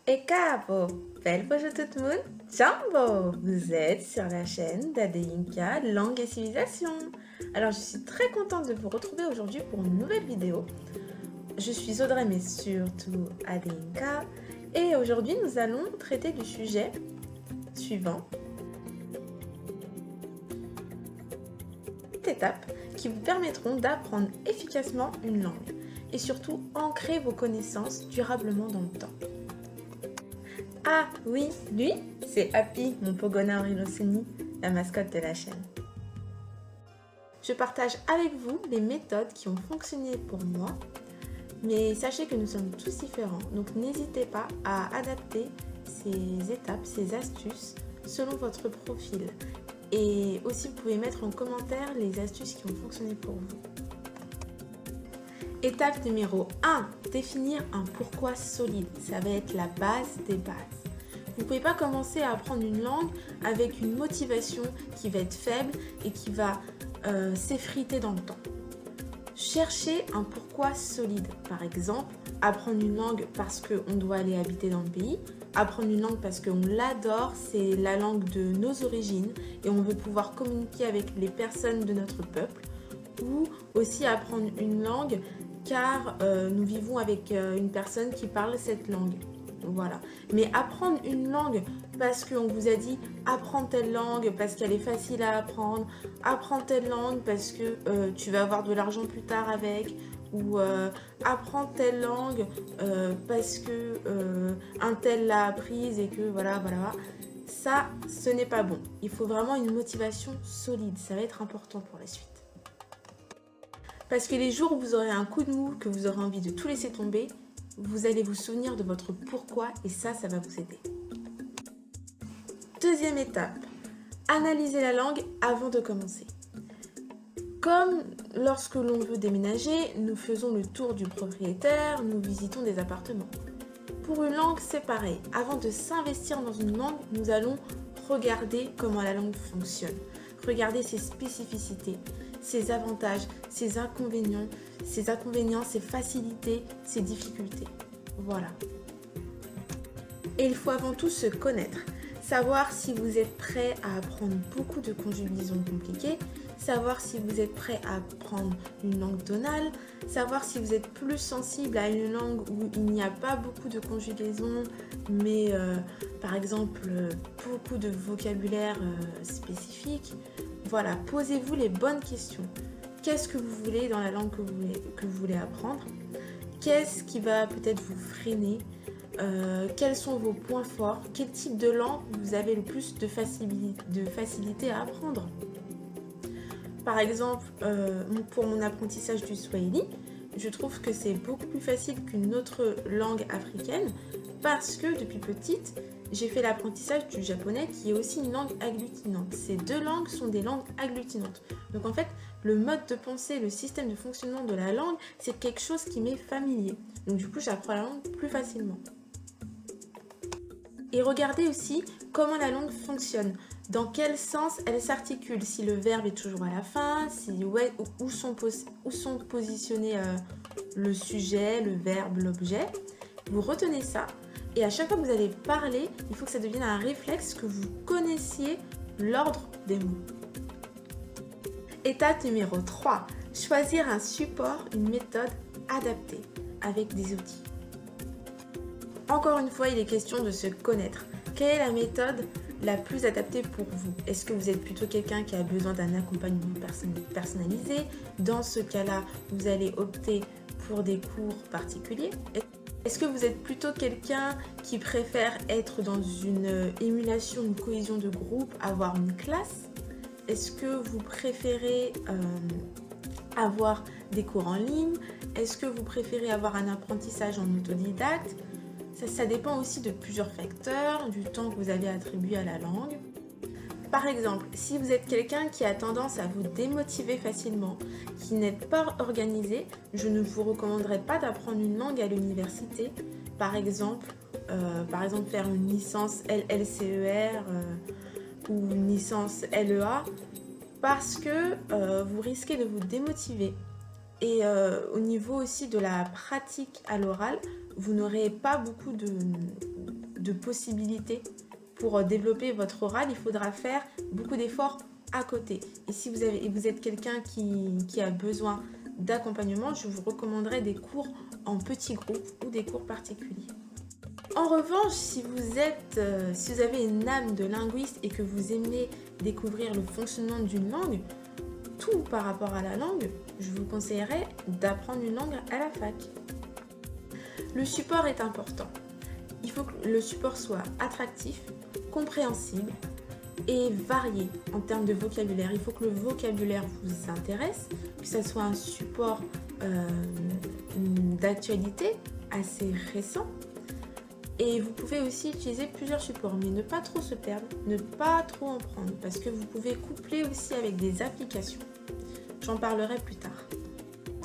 Et capo, bonjour tout le monde, Jumbo, vous êtes sur la chaîne d'Adeinka Langue et Civilisation. Alors je suis très contente de vous retrouver aujourd'hui pour une nouvelle vidéo. Je suis Audrey mais surtout Adeinka et aujourd'hui nous allons traiter du sujet suivant. Étapes qui vous permettront d'apprendre efficacement une langue et surtout ancrer vos connaissances durablement dans le temps. Ah oui, lui, c'est Happy, mon Pogona Rhinocénie, la mascotte de la chaîne. Je partage avec vous les méthodes qui ont fonctionné pour moi, mais sachez que nous sommes tous différents, donc n'hésitez pas à adapter ces étapes, ces astuces selon votre profil. Et aussi, vous pouvez mettre en commentaire les astuces qui ont fonctionné pour vous. Étape numéro 1, définir un pourquoi solide. Ça va être la base des bases. Vous ne pouvez pas commencer à apprendre une langue avec une motivation qui va être faible et qui va s'effriter dans le temps. Cherchez un pourquoi solide. Par exemple, apprendre une langue parce qu'on doit aller habiter dans le pays. Apprendre une langue parce qu'on l'adore, c'est la langue de nos origines et on veut pouvoir communiquer avec les personnes de notre peuple. Ou aussi apprendre une langue car nous vivons avec une personne qui parle cette langue. Voilà. Mais apprendre une langue parce qu'on vous a dit apprends telle langue parce qu'elle est facile à apprendre, apprends telle langue parce que tu vas avoir de l'argent plus tard avec, ou apprends telle langue parce que un tel l'a apprise et que voilà. Ça, ce n'est pas bon. Il faut vraiment une motivation solide. Ça va être important pour la suite. Parce que les jours où vous aurez un coup de mou, que vous aurez envie de tout laisser tomber, vous allez vous souvenir de votre pourquoi et ça va vous aider. Deuxième étape, analyser la langue avant de commencer. Comme lorsque l'on veut déménager, nous faisons le tour du propriétaire, nous visitons des appartements. Pour une langue, c'est pareil. Avant de s'investir dans une langue, nous allons regarder comment la langue fonctionne. Regarder ses spécificités, ses avantages, ses inconvénients, ses facilités, ses difficultés. Voilà. Et il faut avant tout se connaître. Savoir si vous êtes prêt à apprendre beaucoup de conjugaisons compliquées, savoir si vous êtes prêt à apprendre une langue tonale, savoir si vous êtes plus sensible à une langue où il n'y a pas beaucoup de conjugaisons, mais par exemple beaucoup de vocabulaire spécifique. Voilà, posez-vous les bonnes questions. Qu'est-ce que vous voulez dans la langue que vous voulez apprendre? Qu'est-ce qui va peut-être vous freiner? Quels sont vos points forts? Quel type de langue vous avez le plus de facilité à apprendre? Par exemple, pour mon apprentissage du Swahili, je trouve que c'est beaucoup plus facile qu'une autre langue africaine parce que depuis petite, j'ai fait l'apprentissage du japonais qui est aussi une langue agglutinante. Ces deux langues sont des langues agglutinantes. Donc en fait, le mode de pensée, le système de fonctionnement de la langue, c'est quelque chose qui m'est familier. Donc du coup, j'apprends la langue plus facilement. Et regardez aussi comment la langue fonctionne. Dans quel sens elle s'articule, si le verbe est toujours à la fin, où sont positionnés le sujet, le verbe, l'objet. Vous retenez ça et à chaque fois que vous allez parler, il faut que ça devienne un réflexe, que vous connaissiez l'ordre des mots. Étape numéro 3, choisir un support, une méthode adaptée avec des outils. Encore une fois, il est question de se connaître. Quelle est la méthode la plus adaptée pour vous? Est-ce que vous êtes plutôt quelqu'un qui a besoin d'un accompagnement personnalisé? Dans ce cas-là, vous allez opter pour des cours particuliers. Est-ce que vous êtes plutôt quelqu'un qui préfère être dans une émulation, une cohésion de groupe, avoir une classe? Est-ce que vous préférez avoir des cours en ligne? Est-ce que vous préférez avoir un apprentissage en autodidacte? Ça dépend aussi de plusieurs facteurs, du temps que vous avez attribué à la langue. Par exemple, si vous êtes quelqu'un qui a tendance à vous démotiver facilement, qui n'êtes pas organisé, je ne vous recommanderais pas d'apprendre une langue à l'université. Par exemple, faire une licence LLCER ou une licence LEA, parce que vous risquez de vous démotiver. Et au niveau aussi de la pratique à l'oral, vous n'aurez pas beaucoup de possibilités pour développer votre oral, il faudra faire beaucoup d'efforts à côté. Et si vous êtes quelqu'un qui a besoin d'accompagnement, je vous recommanderais des cours en petits groupes ou des cours particuliers. En revanche, si vous avez une âme de linguiste et que vous aimez découvrir le fonctionnement d'une langue, tout par rapport à la langue, je vous conseillerais d'apprendre une langue à la fac. Le support est important. Il faut que le support soit attractif, compréhensible et varié en termes de vocabulaire. Il faut que le vocabulaire vous intéresse, que ce soit un support d'actualité assez récent. Et vous pouvez aussi utiliser plusieurs supports, mais ne pas trop se perdre, ne pas trop en prendre, parce que vous pouvez coupler aussi avec des applications. J'en parlerai plus tard.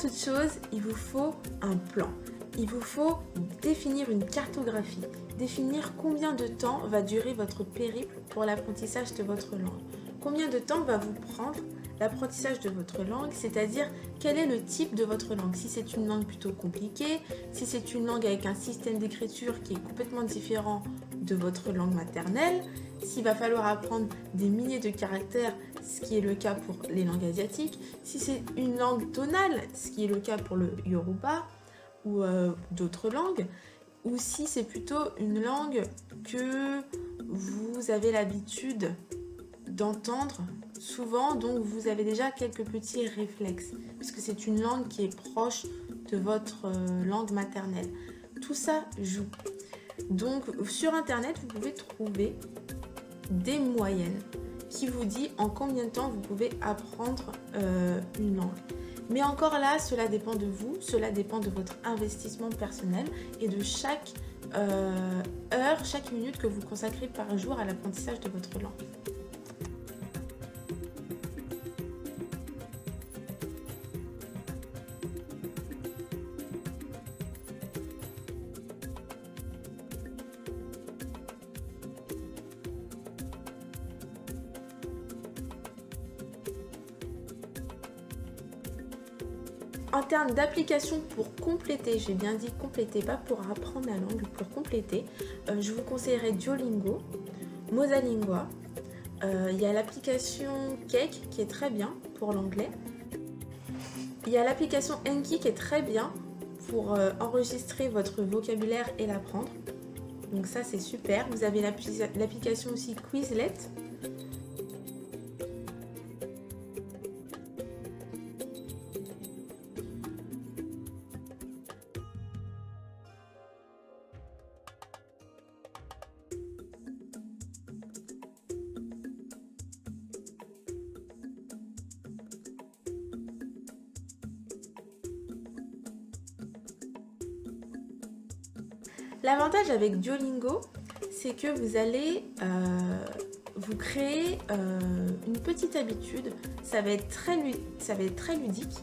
Toute chose, il vous faut un plan. Il vous faut définir une cartographie, définir combien de temps va durer votre périple pour l'apprentissage de votre langue. Combien de temps va vous prendre l'apprentissage de votre langue, c'est-à-dire quel est le type de votre langue. Si c'est une langue plutôt compliquée, si c'est une langue avec un système d'écriture qui est complètement différent de votre langue maternelle, s'il va falloir apprendre des milliers de caractères, ce qui est le cas pour les langues asiatiques, si c'est une langue tonale, ce qui est le cas pour le Yoruba ou d'autres langues, ou si c'est plutôt une langue que vous avez l'habitude d'entendre souvent, donc vous avez déjà quelques petits réflexes, puisque c'est une langue qui est proche de votre langue maternelle. Tout ça joue. Donc sur internet, vous pouvez trouver des moyennes qui vous dit en combien de temps vous pouvez apprendre une langue. Mais encore là, cela dépend de vous, cela dépend de votre investissement personnel et de chaque heure, chaque minute que vous consacrez par jour à l'apprentissage de votre langue. En termes d'application pour compléter, j'ai bien dit compléter, pas pour apprendre la langue, pour compléter, je vous conseillerais Duolingo, Mosalingua. Il y a l'application Cake qui est très bien pour l'anglais. Il y a l'application Enki qui est très bien pour enregistrer votre vocabulaire et l'apprendre. Donc ça c'est super. Vous avez l'application aussi Quizlet. L'avantage avec Duolingo, c'est que vous allez vous créer une petite habitude. Ça va être très ludique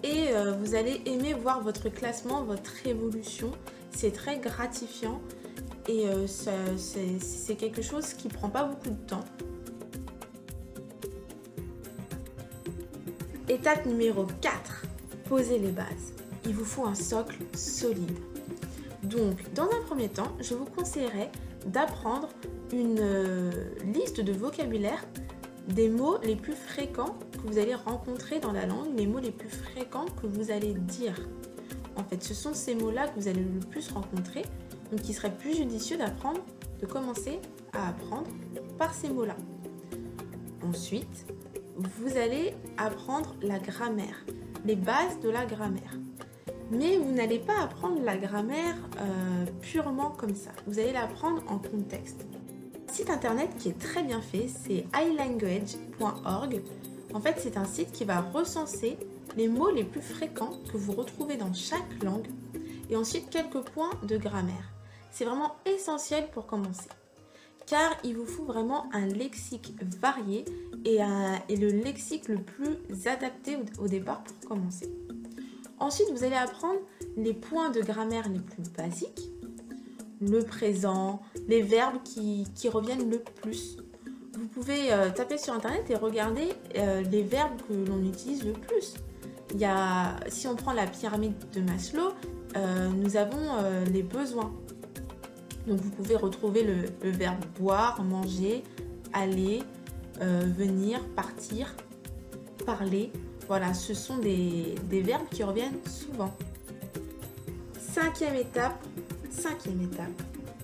et vous allez aimer voir votre classement, votre évolution. C'est très gratifiant et c'est quelque chose qui ne prend pas beaucoup de temps. Étape numéro 4, posez les bases. Il vous faut un socle solide. Donc, dans un premier temps, je vous conseillerais d'apprendre une liste de vocabulaire des mots les plus fréquents que vous allez rencontrer dans la langue, les mots les plus fréquents que vous allez dire. En fait, ce sont ces mots-là que vous allez le plus rencontrer, donc il serait plus judicieux de commencer à apprendre par ces mots-là. Ensuite, vous allez apprendre la grammaire, les bases de la grammaire. Mais vous n'allez pas apprendre la grammaire purement comme ça. Vous allez l'apprendre en contexte. Un site internet qui est très bien fait, c'est ilanguage.org. En fait, c'est un site qui va recenser les mots les plus fréquents que vous retrouvez dans chaque langue et ensuite quelques points de grammaire. C'est vraiment essentiel pour commencer, car il vous faut vraiment un lexique varié et le lexique le plus adapté au départ pour commencer. Ensuite, vous allez apprendre les points de grammaire les plus basiques, le présent, les verbes qui reviennent le plus. Vous pouvez taper sur internet et regarder les verbes que l'on utilise le plus. Si on prend la pyramide de Maslow, nous avons les besoins. Donc vous pouvez retrouver le verbe boire, manger, aller, venir, partir, parler. Voilà, ce sont des verbes qui reviennent souvent. Cinquième étape,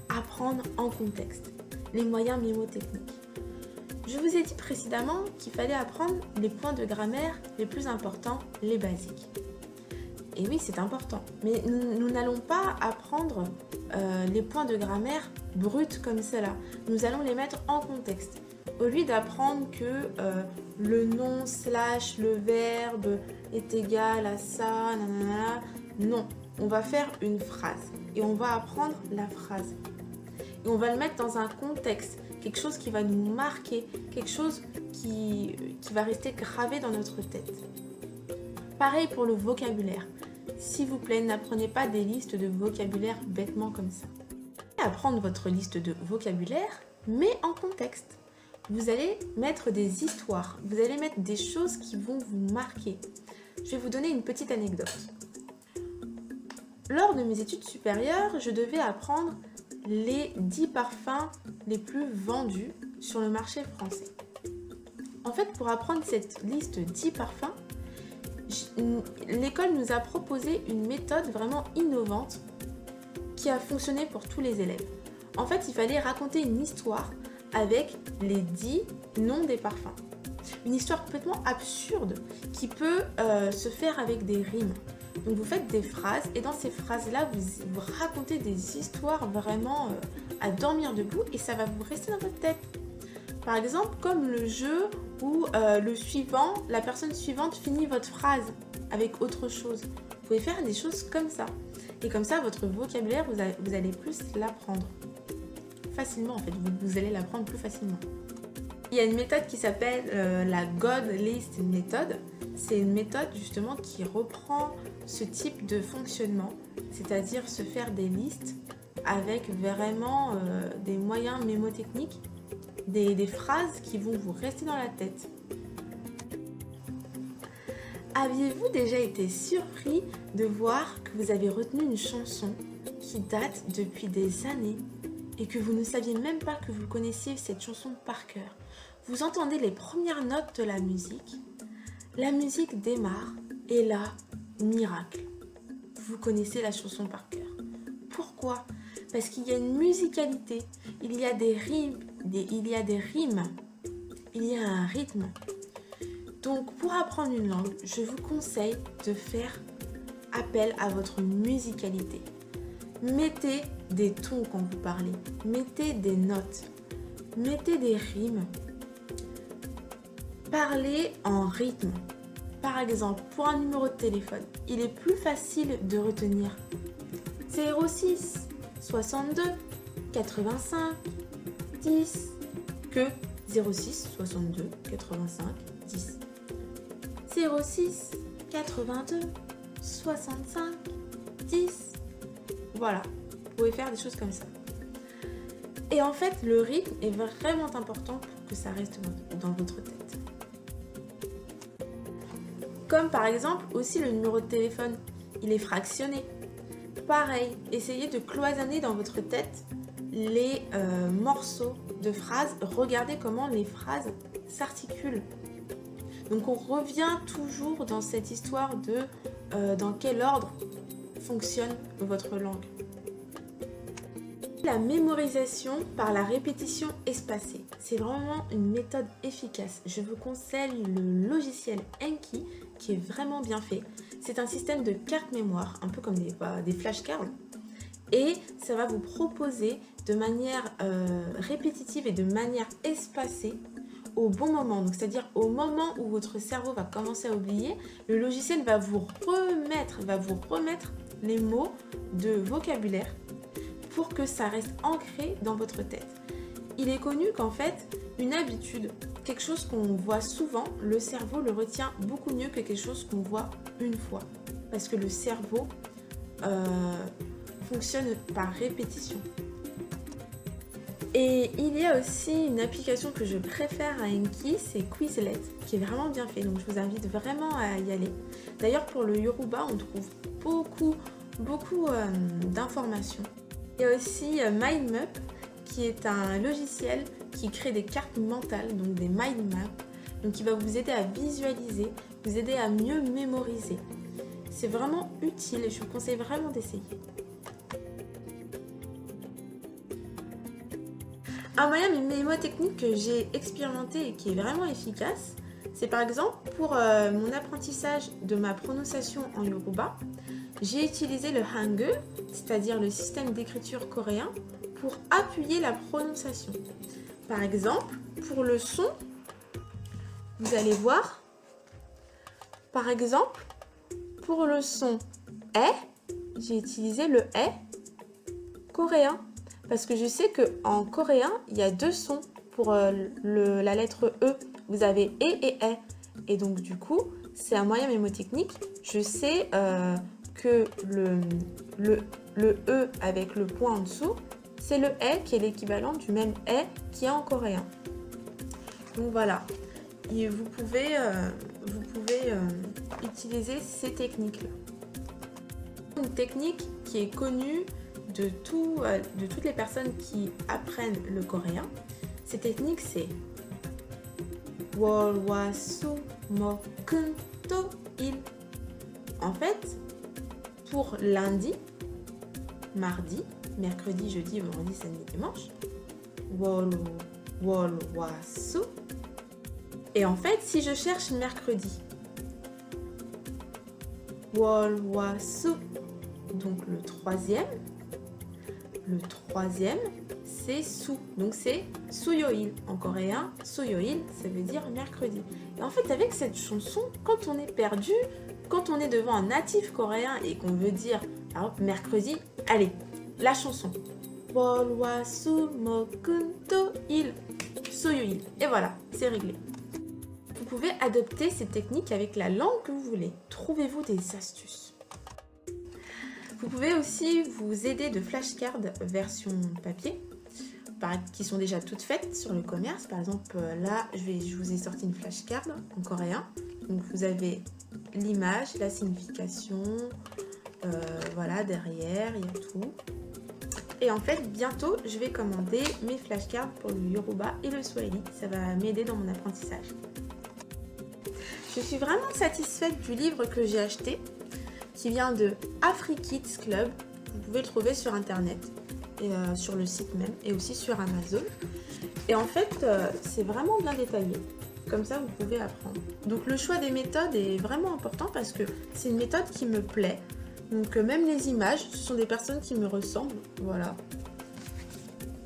apprendre en contexte. Les moyens mnémotechniques. Je vous ai dit précédemment qu'il fallait apprendre les points de grammaire les plus importants, les basiques. Et oui, c'est important. Mais nous n'allons pas apprendre les points de grammaire bruts comme cela. Nous allons les mettre en contexte. Au lieu d'apprendre que le nom / le verbe est égal à ça, nanana, non. On va faire une phrase et on va apprendre la phrase. Et on va le mettre dans un contexte, quelque chose qui va nous marquer, quelque chose qui va rester gravé dans notre tête. Pareil pour le vocabulaire. S'il vous plaît, n'apprenez pas des listes de vocabulaire bêtement comme ça. Apprendre votre liste de vocabulaire, mais en contexte. Vous allez mettre des histoires, vous allez mettre des choses qui vont vous marquer. Je vais vous donner une petite anecdote. Lors de mes études supérieures, je devais apprendre les 10 parfums les plus vendus sur le marché français. En fait, pour apprendre cette liste 10 parfums, l'école nous a proposé une méthode vraiment innovante qui a fonctionné pour tous les élèves. En fait, il fallait raconter une histoire avec les 10 noms des parfums. Une histoire complètement absurde qui peut se faire avec des rimes. Donc vous faites des phrases et dans ces phrases-là, vous racontez des histoires vraiment à dormir debout et ça va vous rester dans votre tête. Par exemple, comme le jeu où la personne suivante finit votre phrase avec autre chose. Vous pouvez faire des choses comme ça. Et comme ça, votre vocabulaire, vous allez plus l'apprendre. Facilement en fait, vous allez l'apprendre plus facilement. Il y a une méthode qui s'appelle la God List Method. C'est une méthode justement qui reprend ce type de fonctionnement, c'est-à-dire se faire des listes avec vraiment des moyens mnémotechniques, des phrases qui vont vous rester dans la tête. Aviez-vous déjà été surpris de voir que vous avez retenu une chanson qui date depuis des années et que vous ne saviez même pas que vous connaissiez cette chanson par cœur? Vous entendez les premières notes de la musique démarre et là, miracle, vous connaissez la chanson par cœur. Pourquoi? Parce qu'il y a une musicalité, il y a des rimes, il y a un rythme. Donc pour apprendre une langue, je vous conseille de faire appel à votre musicalité. Mettez des tons quand vous parlez, mettez des notes, mettez des rimes. Parlez en rythme. Par exemple, pour un numéro de téléphone, il est plus facile de retenir 06 62 85 10 que 06 62 85 10. 06 82 65 10. Voilà, vous pouvez faire des choses comme ça. Et en fait, le rythme est vraiment important pour que ça reste dans votre tête. Comme par exemple aussi le numéro de téléphone, il est fractionné. Pareil, essayez de cloisonner dans votre tête les morceaux de phrases. Regardez comment les phrases s'articulent. Donc on revient toujours dans cette histoire de dans quel ordre fonctionne votre langue. La mémorisation par la répétition espacée. C'est vraiment une méthode efficace. Je vous conseille le logiciel Anki qui est vraiment bien fait. C'est un système de cartes mémoire, un peu comme des flashcards. Et ça va vous proposer de manière répétitive et de manière espacée au bon moment. Donc c'est-à-dire au moment où votre cerveau va commencer à oublier, le logiciel va vous remettre les mots de vocabulaire pour que ça reste ancré dans votre tête. Il est connu qu'en fait, une habitude, quelque chose qu'on voit souvent, le cerveau le retient beaucoup mieux que quelque chose qu'on voit une fois. Parce que le cerveau fonctionne par répétition. Et il y a aussi une application que je préfère à Anki, c'est Quizlet, qui est vraiment bien fait. Donc je vous invite vraiment à y aller. D'ailleurs pour le Yoruba, on trouve beaucoup d'informations. Il y a aussi MindMap, qui est un logiciel qui crée des cartes mentales, donc des mind maps, donc qui va vous aider à visualiser, vous aider à mieux mémoriser. C'est vraiment utile et je vous conseille vraiment d'essayer. Un moyen mnémotechnique que j'ai expérimenté et qui est vraiment efficace, c'est par exemple pour mon apprentissage de ma prononciation en Yoruba, j'ai utilisé le Hangul, c'est-à-dire le système d'écriture coréen, pour appuyer la prononciation. Par exemple, pour le son, vous allez voir, par exemple, pour le son E, j'ai utilisé le E coréen. Parce que je sais qu'en coréen, il y a deux sons pour la lettre E. Vous avez E et E. Et donc du coup, c'est un moyen mnémotechnique. Je sais que le E avec le point en dessous, c'est le E qui est l'équivalent du même E qui est en coréen. Donc voilà. Et vous pouvez utiliser ces techniques-là. Une technique qui est connue de toutes les personnes qui apprennent le coréen. Cette technique, c'est Wol wa su mo kun to il. En fait, pour lundi, mardi, mercredi, jeudi, vendredi, samedi, dimanche, wol wa su. Et en fait, si je cherche mercredi, wol wa su, donc le troisième, c'est su, donc c'est suyoil. En coréen, suyoil, ça veut dire mercredi. Et en fait, avec cette chanson, quand on est perdu, quand on est devant un natif coréen et qu'on veut dire, par exemple, mercredi, allez, la chanson. Wolwa su mo kun to il, suyoil. Et voilà, c'est réglé. Vous pouvez adopter cette technique avec la langue que vous voulez. Trouvez-vous des astuces. Vous pouvez aussi vous aider de flashcards version papier, qui sont déjà toutes faites sur le commerce. Par exemple, là, je vous ai sorti une flashcard en coréen. Donc, vous avez l'image, la signification, voilà, derrière, il y a tout. Et en fait, bientôt, je vais commander mes flashcards pour le Yoruba et le Swahili. Ça va m'aider dans mon apprentissage. Je suis vraiment satisfaite du livre que j'ai acheté, qui vient de AfriKids Club. Vous pouvez le trouver sur internet et sur le site même et aussi sur Amazon. Et en fait, c'est vraiment bien détaillé. Comme ça, vous pouvez apprendre. Donc le choix des méthodes est vraiment important parce que c'est une méthode qui me plaît. Donc même les images, ce sont des personnes qui me ressemblent. Voilà.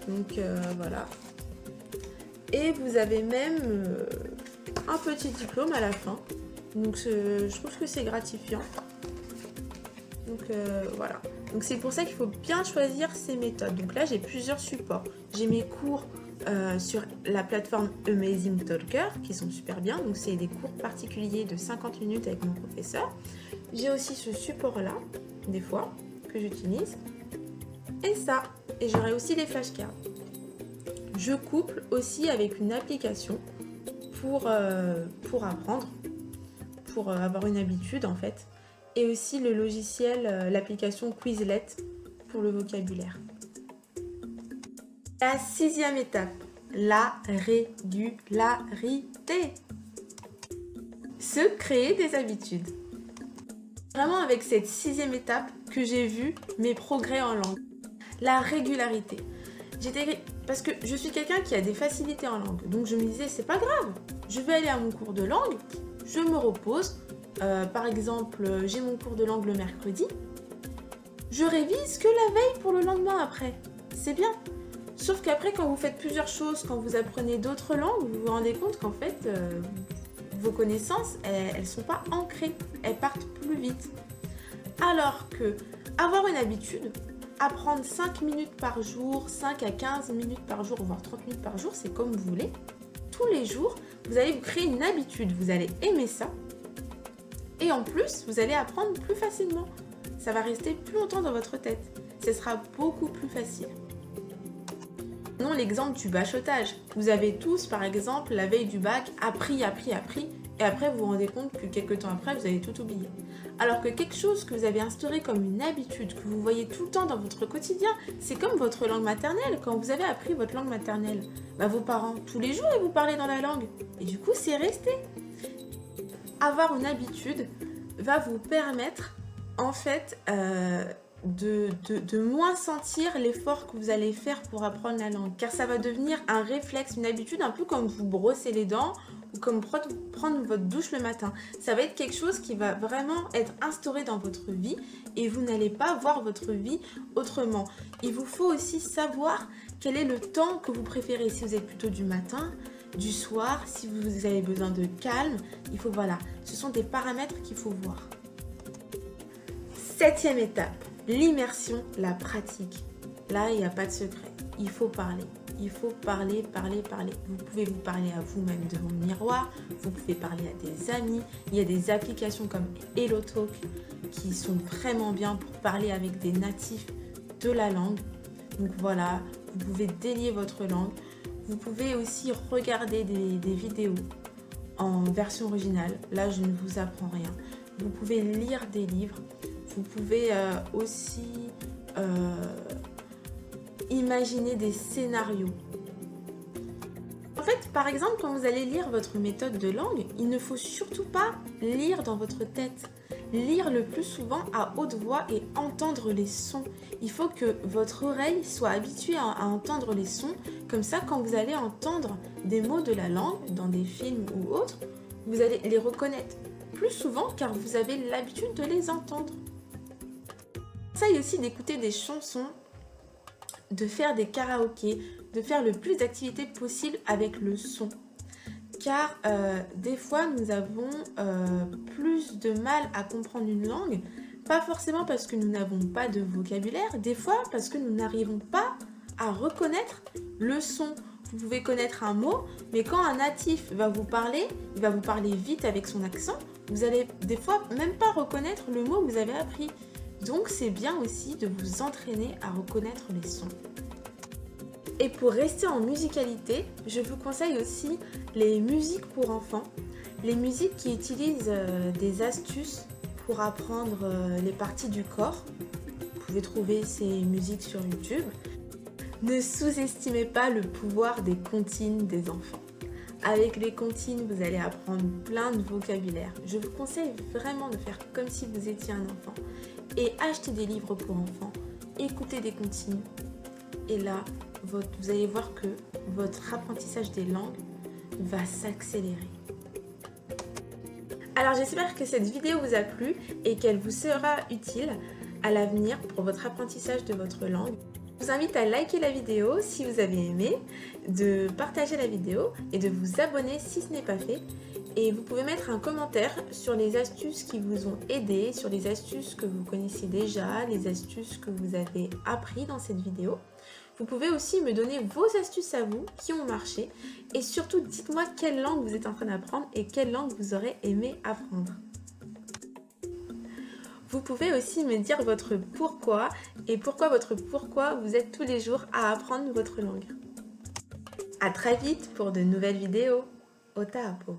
Donc voilà. Et vous avez même un petit diplôme à la fin. Donc je trouve que c'est gratifiant. Donc voilà. Donc c'est pour ça qu'il faut bien choisir ces méthodes. Donc là, j'ai plusieurs supports. J'ai mes cours sur la plateforme Amazing Talker qui sont super bien. Donc c'est des cours particuliers de 50 minutes avec mon professeur. J'ai aussi ce support-là, des fois, que j'utilise. Et ça. Et j'aurai aussi les flashcards. Je couple aussi avec une application pour apprendre, pour avoir une habitude en fait. Et aussi le logiciel, l'application Quizlet pour le vocabulaire. La 6e étape, la régularité. Se créer des habitudes. Vraiment avec cette 6e étape que j'ai vu mes progrès en langue. La régularité. Parce que je suis quelqu'un qui a des facilités en langue. Donc je me disais, c'est pas grave. Je vais aller à mon cours de langue, je me repose. Par exemple, j'ai mon cours de langue le mercredi. Je révise que la veille pour le lendemain après. C'est bien. Sauf qu'après, quand vous faites plusieurs choses, quand vous apprenez d'autres langues, vous vous rendez compte qu'en fait, vos connaissances, elles ne sont pas ancrées. Elles partent plus vite. Alors que avoir une habitude, apprendre 5 minutes par jour, 5 à 15 minutes par jour, voire 30 minutes par jour, c'est comme vous voulez. Tous les jours, vous allez vous créer une habitude. Vous allez aimer ça. Et en plus, vous allez apprendre plus facilement. Ça va rester plus longtemps dans votre tête. Ce sera beaucoup plus facile. Non, l'exemple du bachotage. Vous avez tous, par exemple, la veille du bac, appris et après vous vous rendez compte que quelques temps après vous avez tout oublié. Alors que quelque chose que vous avez instauré comme une habitude, que vous voyez tout le temps dans votre quotidien, c'est comme votre langue maternelle. Quand vous avez appris votre langue maternelle, vos parents, tous les jours, ils vous parlaient dans la langue. Et du coup, c'est resté. Avoir une habitude va vous permettre, en fait, de moins sentir l'effort que vous allez faire pour apprendre la langue. Car ça va devenir un réflexe, une habitude, un peu comme vous brosser les dents ou comme prendre votre douche le matin. Ça va être quelque chose qui va vraiment être instauré dans votre vie et vous n'allez pas voir votre vie autrement. Il vous faut aussi savoir quel est le temps que vous préférez. Si vous êtes plutôt du matin, du soir, si vous avez besoin de calme, voilà. Ce sont des paramètres qu'il faut voir. 7e étape. L'immersion, la pratique. Là, il n'y a pas de secret. Il faut parler. Il faut parler, parler, parler. Vous pouvez vous parler à vous-même devant le miroir. Vous pouvez parler à des amis. Il y a des applications comme HelloTalk qui sont vraiment bien pour parler avec des natifs de la langue. Donc voilà, vous pouvez délier votre langue. Vous pouvez aussi regarder des vidéos en version originale. Là, je ne vous apprends rien. Vous pouvez lire des livres. Vous pouvez aussi imaginer des scénarios. En fait, par exemple, quand vous allez lire votre méthode de langue, il ne faut surtout pas lire dans votre tête. Lire le plus souvent à haute voix et entendre les sons. Il faut que votre oreille soit habituée à entendre les sons. Comme ça, quand vous allez entendre des mots de la langue dans des films ou autres, vous allez les reconnaître plus souvent car vous avez l'habitude de les entendre. Conseille aussi d'écouter des chansons, de faire des karaokés, de faire le plus d'activités possible avec le son. Car des fois, nous avons plus de mal à comprendre une langue, pas forcément parce que nous n'avons pas de vocabulaire, des fois parce que nous n'arrivons pas à reconnaître le son. Vous pouvez connaître un mot, mais quand un natif va vous parler, il va vous parler vite avec son accent, vous allez des fois même pas reconnaître le mot que vous avez appris. Donc c'est bien aussi de vous entraîner à reconnaître les sons. Et pour rester en musicalité, je vous conseille aussi les musiques pour enfants. Les musiques qui utilisent des astuces pour apprendre les parties du corps. Vous pouvez trouver ces musiques sur YouTube. Ne sous-estimez pas le pouvoir des comptines des enfants. Avec les comptines, vous allez apprendre plein de vocabulaire. Je vous conseille vraiment de faire comme si vous étiez un enfant. Et acheter des livres pour enfants, écouter des comptines. Et là, vous allez voir que votre apprentissage des langues va s'accélérer. Alors j'espère que cette vidéo vous a plu et qu'elle vous sera utile à l'avenir pour votre apprentissage de votre langue. Je vous invite à liker la vidéo si vous avez aimé, de partager la vidéo et de vous abonner si ce n'est pas fait. Et vous pouvez mettre un commentaire sur les astuces qui vous ont aidé, sur les astuces que vous connaissiez déjà, les astuces que vous avez appris dans cette vidéo. Vous pouvez aussi me donner vos astuces à vous qui ont marché et surtout dites-moi quelle langue vous êtes en train d'apprendre et quelle langue vous aurez aimé apprendre. Vous pouvez aussi me dire votre pourquoi et pourquoi vous êtes tous les jours à apprendre votre langue. À très vite pour de nouvelles vidéos. Ota Apo.